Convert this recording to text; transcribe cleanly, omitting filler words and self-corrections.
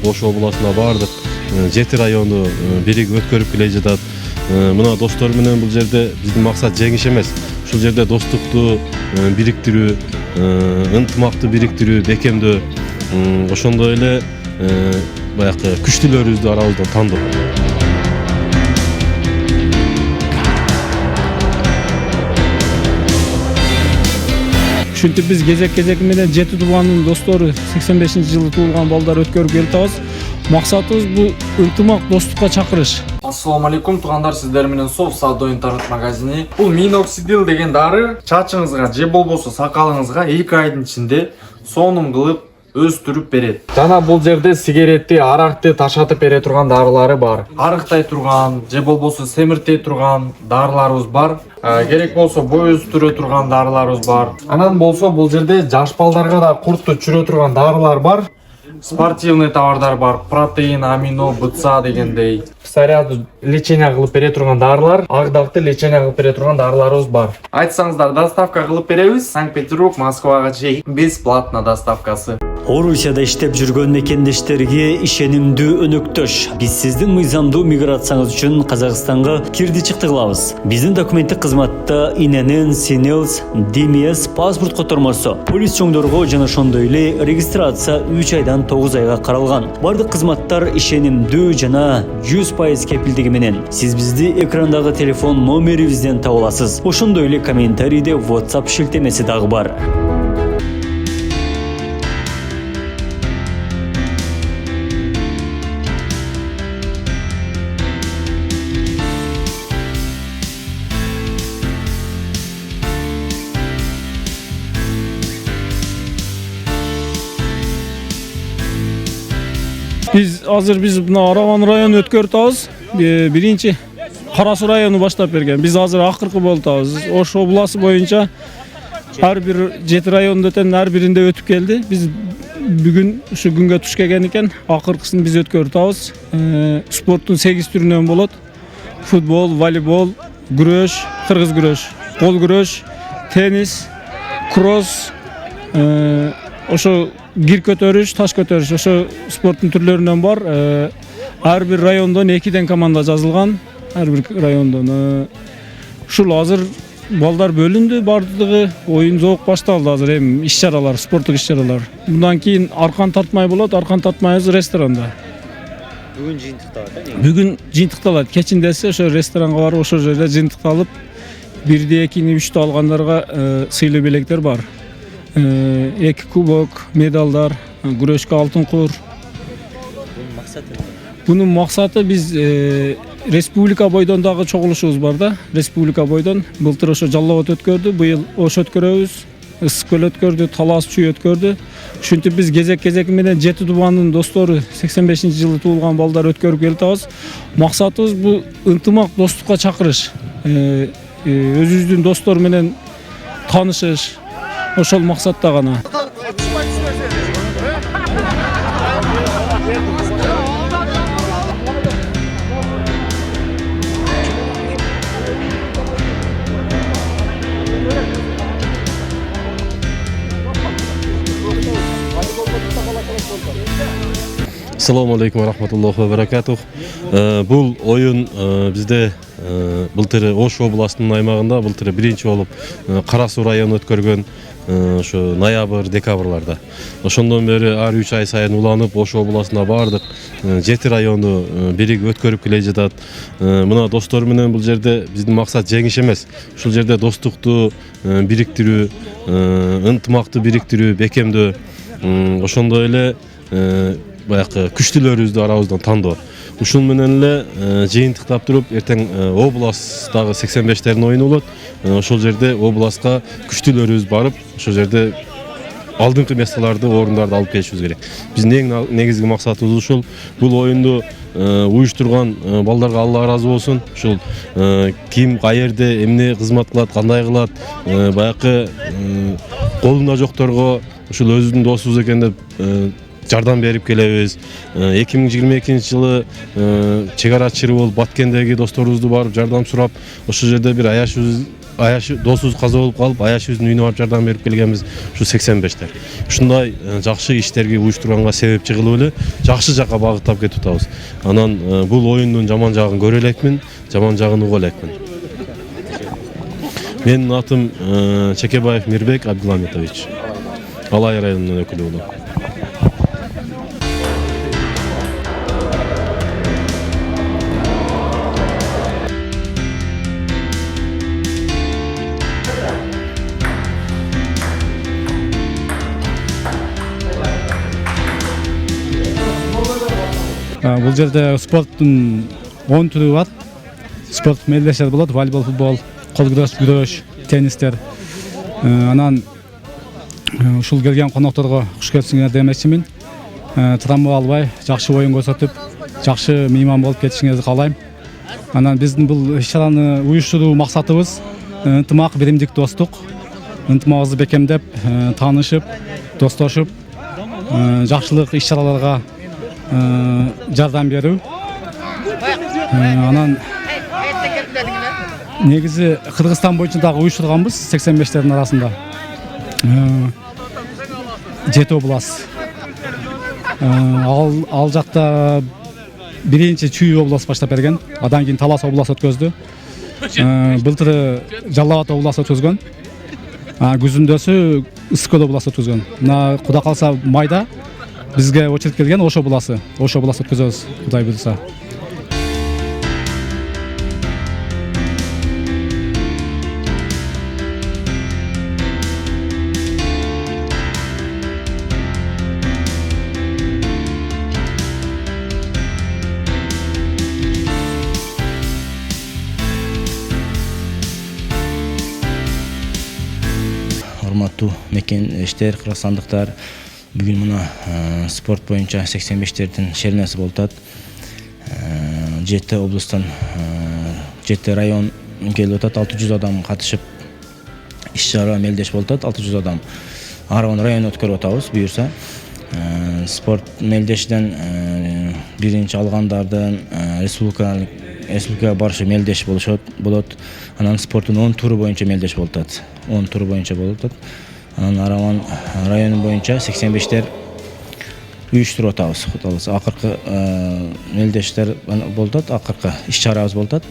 Ош областына бардык. 7 району бириги өткөрүп келе жатат. Мына достор менен бул жерде биздин максат жеңиш эмес. Ушул жерде достукту бириктирүү, ынтымакты бириктирүү, бекемдөө, ошондой эле баягы күчтүүлөрүбүздү арабыздан тандоо. Ушинтип биз кезек менен 7 тубандын достору 85-жылы туулган балдар өткөрүп келатабыз. Максатыбыз бул ынтымак, достукка чакырыш. Ассаламу алейкум туугандар, сиздер менен Соф сауда интернет магазини. Бул миноксидил деген дары чачыңызга же болбосо сакалыңызга 2 айдын ичинде сонун кылып өстүрүп берет. Жана бул жерде сигаретти, аракты ташатып бере турган дарылары бар. Арыктай турган же болбосо семиртей турган дарыларыбыз бар. Керек болсо бой өстүрө турган дарыларыбыз бар. Анан болсо бул жерде жаш балдарга да куртту чүрө турган дарылар бар. Спортивный товардар бар, протеин, амино, БЦА дегендей. Заряд лечение кылып бере турган дарылар, агдакты лечение кылып бере турган дарыларыбыз бар. Айтсаңыздар, доставка кылып беребиз. Санкт-Петербург, Москвага чейин бесплатно доставкасы. Орусияда иштеп жүргөн мекендештерге ишенимдүү өнөктөш. Биз сиздин мыйзамдуу миграцияңыз үчүн Казакстанга кирди чыкты кылабыз. Биздин документтик кызматта ИНН, СИНЕЛС, ДМС, паспорт котормосу, полис чоңдорго жана ошондой эле регистрация 3 айдан 9 айга каралган. Бардык кызматтар ишенимдүү жана 100% кепилдиги менен. Сиз бизди экрандагы телефон номерибизден таба аласыз. Ошондой эле комментарийде WhatsApp шилтемеси дагы бар. Биз мына Араган районун өткөрүп атабыз. Биринчи Кара Суу району баштап берген. Биз азыр акыркы болуп атабыз. Ош областы боюнча ар бир 7 райондун өтөн ар биринде өтүп келди. Биз бүгүн ушу күнгө туш келген экен. Акыркысын биз өткөрүп атабыз. Спорттун 8 түрүнөн болот. Футбол, волейбол, күрөш, кыргыз күрөш, кол күрөш, теннис, кросс, ошо гир көтөрүш, таш көтөрүш, ошо спорттун түрлөрүнөн бар. Ар бир райондон 2ден команда жазылган. Ар бир райондон. Ушул азыр балдар бөлүндү, бардыгы оюн зоок башталды азыр эми иш-чаралар, спорттук иш-чаралар. Мындан кийин аркан тартмай болот, аркан тартмайбыз ресторанда. Бүгүн жыйынтыкталат, Бүгүн жыйынтыкталат. Кечиндеси ошо ресторанга барып, ошол жерде жыйынтыкталып, 1-ди, 2-ни, 3-тү алгандарга сыйлуу белектер бар. 2 кубок, медалдар, күрөшкө алтын кур. Бунун максаты биз республика бойдон дагы чогулушубуз бар да. Республика бойдон былтыр ошо Жалал Абад өткөрдү, быйыл Ош өткөрөбүз. Ысык көл өткөрдү, Талас Чүй өткөрдү. Ушинтип биз кезек менен 7 тубандын достору 85-жылы туулган балдар өткөрүп келатабыз. Максатыбыз бул ынтымак, достукка чакырыш. Өзүбүздүн достор менен таанышыш. Ошол максатта гана. Assalamu alaikum wa rahmatullahi wa barakatuh. Бул оюн бизде былтыр Ош областынын аймагында былтыр биринчи болуп Кара Суу району өткөргөн ошо ноябрь, декабрларда. Ошондон бери ар 3 ай сайын уланып Ош областына бардык. 7 району бириги өткөрүп келе жатат. Мына достор менен бул жерде биздин максат жеңиш эмес. Ушул жерде достукту бириктирүү, ынтымакты бириктирүү, бекемдөө, ошондой эле баягы күчтүүлөрүбүздү арабыздан тандоо. Ушул менен эле жыйынтыктап туруп, эртең областагы 85-тердин оюну болот. Ошол жерде областка күчтүүлөрүбүз барып, ошол жерде алдыңкы месталарды, орундарды алып келишибиз керек. Биздин эң негизги максатыбыз ушул. Бул оюнду уюштурган балдарга Алла ыраазы болсун. Ушул ким каерде эмне кызмат кылат, кандай кылат, баягы колунда жокторго ушул өзүбүздүн досубуз экен деп жардам берип келебиз. 2022 жылы чек ара чыры болуп Баткендеги досторубузду барып жардам сурап, ошол жерде бир досубуз каза болуп калып, аяшыбыздын үйүнө барып жардам берип келгенбиз. Ушу 85-тер. Ушундай жакшы иштерги уюштурганга себепчи кылып эле жакшы жакка багыттап кетип атабыз. Анан бул оюндун жаман жагын көрө элекмин, жаман жагын уга элекмин. Менин атым Чекебаев Мирбек Абдуламетович. Алай районунун өкүлү болом. Бул жерде спорттун 10 түрү бар. Спорт мелдештер болот, волейбол, футбол, кол күрөш, теннистер. Анан ушул келген конокторго куш келиңиздер демекчимин. Травма албай, жакшы оюн көрсөтүп, жакшы мейман болуп кетишиңизди каалайм. Анан биздин бул иш-чараны уюштуруу максатыбыз ынтымак, биримдик, достук. Ынтымагыбызды бекемдеп, таанышып, достошуп, жакшылык иш-чараларга жардам берүү. Анан негизи Кыргызстан боюнча дагы уюштурганбыз 85-тердин арасында. 7 область. Ал жакта биринчи Чүй область баштап берген, андан кийин Талас область өткөздү. Былтыр Жалал Абад область өткөзгөн. Күзүндөсү Ысык Көл область өткөзгөн. Мына Куда калса майда бизге очередь келген Ош область өткөзөбүз, Кудай буйруса. Урматтуу мекендештер, кыргызстандыктар, бүгүн мына спорт боюнча 85-тердин шернеси болуп атат. 7 областан 7 район келип атат, 600 адам катышып иш-чара мелдеш болуп атат, 600 адам. Арган район өткөрүп атабыз буюрса. Спорт мелдешиден биринчи алгандардын республикага барышы мелдеш болот. Анан спорттун 10 туру боюнча мелдеш болуп атат. 10 туру боюнча болуп атат. Анан Араван району боюнча 85-тер уюштуруп атабыз. Акыркы мелдештер болуп атат, акыркы иш-чарабыз болуп атат.